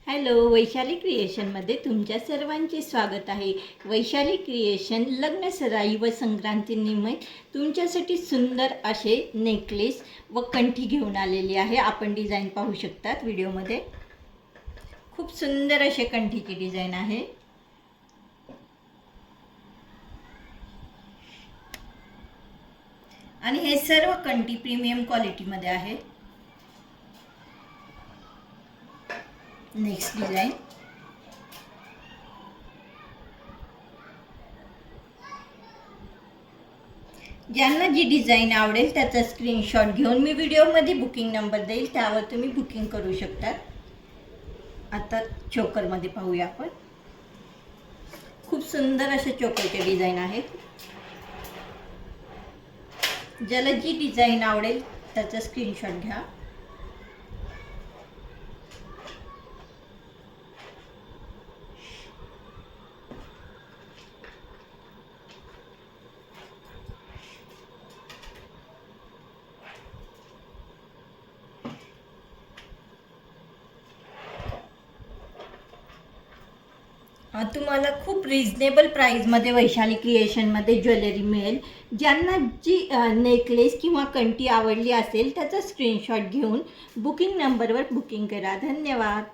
Hello, Vaishali क्रिएशनमध्ये तुमच्या सर्वांचे स्वागत आहे. वैशाली क्रिएशन लग्नसराई व संक्रांतीनिमित्त तुमच्यासाठी सुंदर असे नेकलेस व कंठी घेऊन आलेली आहे. आपण डिझाईन पाहू शकतात व्हिडिओमध्ये. खूप सुंदर असे कंठीची डिझाईन आहे. आणि हे सर्व कंठी प्रीमियम क्वालिटीमध्ये आहे. Next design. ज्यांना जी डिझाईन आवडेल त्याचा स्क्रीनशॉट घेऊन मी व्हिडिओमध्ये बुकिंग नंबर देईल, त्यावर तुम्ही बुकिंग करू शकता. आता चोकरमध्ये पाहूया आपण. खूप सुंदर असे चोकरचे डिझाईन आहेत. ज्याला जी डिझाईन आवडेल त्याचा स्क्रीनशॉट घ्या. तुम्हाला खूप रिजनेबल प्राईजमध्ये वैशाली क्रिएशनमध्ये ज्वेलरी मिळेल. ज्यांना जी नेकलेस किंवा कंठी आवडली असेल त्याचा स्क्रीनशॉट घेऊन बुकिंग नंबरवर बुकिंग करा. धन्यवाद.